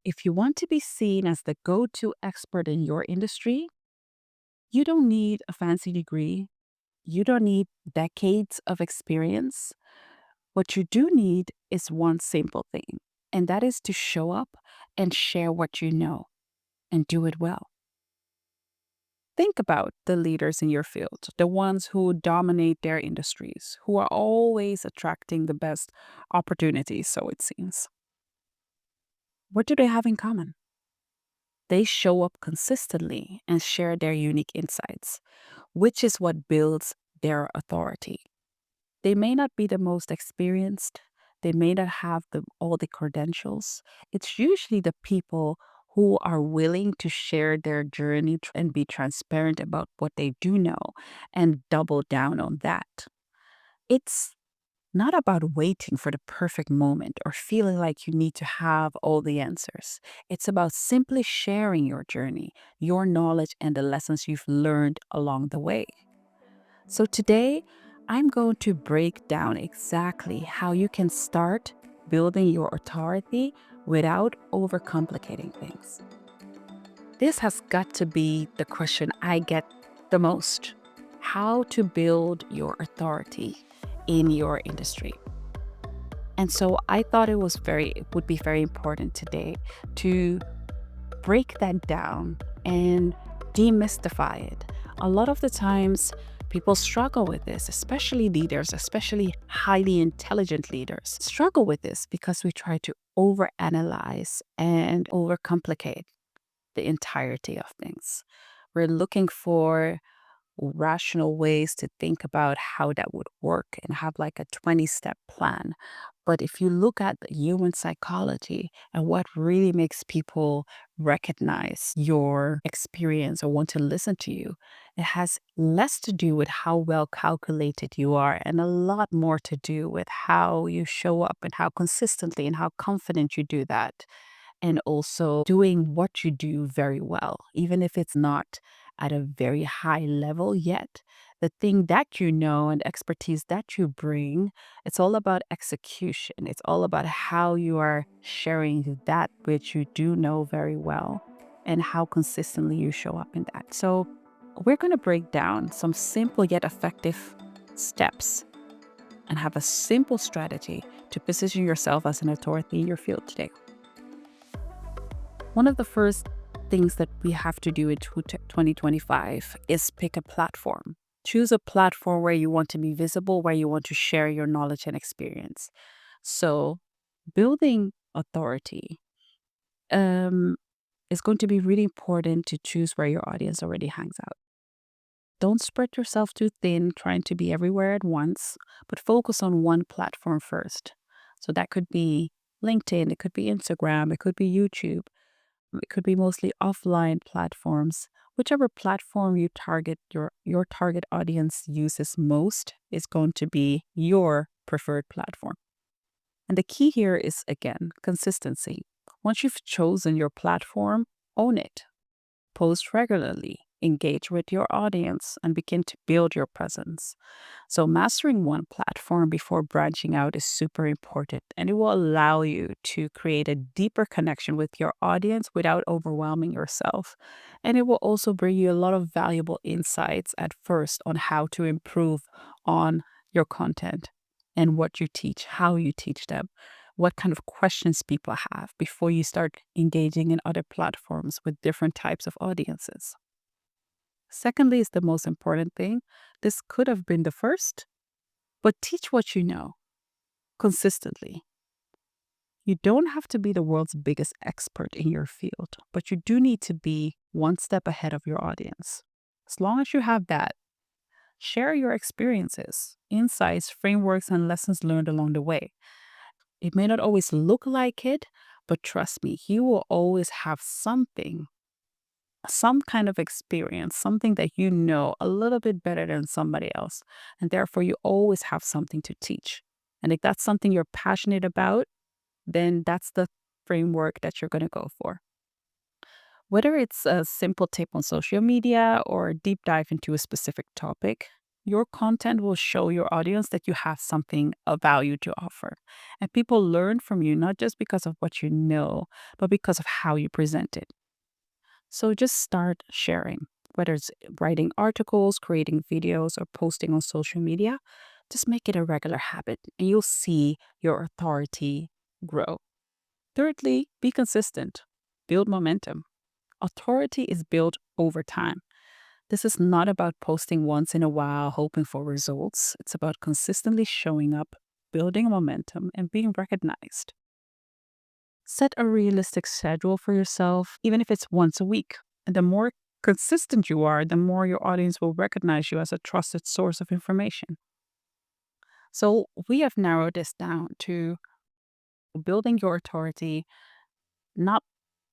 If you want to be seen as the go to expert in your industry, you don't need a fancy degree. You don't need decades of experience. What you do need is one simple thing, and that is to show up and share what you know and do it well. Think about the leaders in your field, the ones who dominate their industries, who are always attracting the best opportunities, so it seems. What do they have in common? They show up consistently and share their unique insights, which is what builds their authority. They may not be the most experienced, they may not have all the credentials. It's usually the people who are willing to share their journey and be transparent about what they do know and double down on that. It's not about waiting for the perfect moment or feeling like you need to have all the answers. It's about simply sharing your journey, your knowledge, and the lessons you've learned along the way. So today, I'm going to break down exactly how you can start building your authority without overcomplicating things. This has got to be the question I get the most: how to build your authority in your industry. And so I thought it would be very important today to break that down and demystify it. A lot of the times, people struggle with this, especially leaders, especially highly intelligent leaders, struggle with this because we try to overanalyze and overcomplicate the entirety of things. We're looking for rational ways to think about how that would work and have like a 20-step plan. But if you look at the human psychology and what really makes people recognize your experience or want to listen to you, it has less to do with how well calculated you are and a lot more to do with how you show up and how consistently and how confident you do that, and also doing what you do very well, even if it's not at a very high level yet. The thing that you know and expertise that you bring, it's all about execution. It's all about how you are sharing that which you do know very well and how consistently you show up in that. So, we're going to break down some simple yet effective steps and have a simple strategy to position yourself as an authority in your field today. One of the first things that we have to do in 2025 is pick a platform. Choose a platform where you want to be visible, where you want to share your knowledge and experience. So, building authority is going to be really important to choose where your audience already hangs out. Don't spread yourself too thin trying to be everywhere at once, but focus on one platform first. So, that could be LinkedIn, it could be Instagram, it could be YouTube. It could be mostly offline platforms. Whichever platform you target your target audience uses most is going to be your preferred platform. And the key here is again consistency. Once you've chosen your platform, own it. Post regularly, engage with your audience, and begin to build your presence. So, mastering one platform before branching out is super important, and it will allow you to create a deeper connection with your audience without overwhelming yourself. And it will also bring you a lot of valuable insights at first on how to improve on your content and what you teach, how you teach them, what kind of questions people have before you start engaging in other platforms with different types of audiences. Secondly, is the most important thing. This could have been the first, but teach what you know consistently. You don't have to be the world's biggest expert in your field, but you do need to be one step ahead of your audience. As long as you have that, share your experiences, insights, frameworks, and lessons learned along the way. It may not always look like it, but trust me, you will always have something, some kind of experience, something that you know a little bit better than somebody else. And therefore, you always have something to teach. And if that's something you're passionate about, then that's the framework that you're going to go for. Whether it's a simple tip on social media or a deep dive into a specific topic, Your content will show your audience that you have something of value to offer. And people learn from you not just because of what you know, but because of how you present it. So just start sharing, whether it's writing articles, creating videos, or posting on social media. Just make it a regular habit and you'll see your authority grow. Thirdly, be consistent, build momentum. Authority is built over time. This is not about posting once in a while, hoping for results. It's about consistently showing up, building momentum, and being recognized. Set a realistic schedule for yourself, even if it's once a week. And the more consistent you are, the more your audience will recognize you as a trusted source of information. So, we have narrowed this down to building your authority, not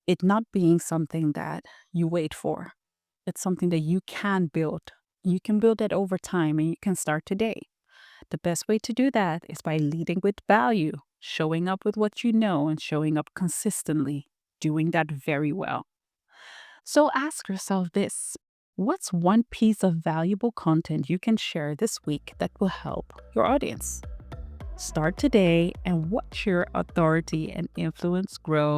it not being something that you wait for. It's something that you can build. You can build it over time and you can start today. The best way to do that is by leading with value, showing up with what you know, and showing up consistently, doing that very well. So ask yourself this: what's one piece of valuable content you can share this week that will help your audience? Start today and watch your authority and influence grow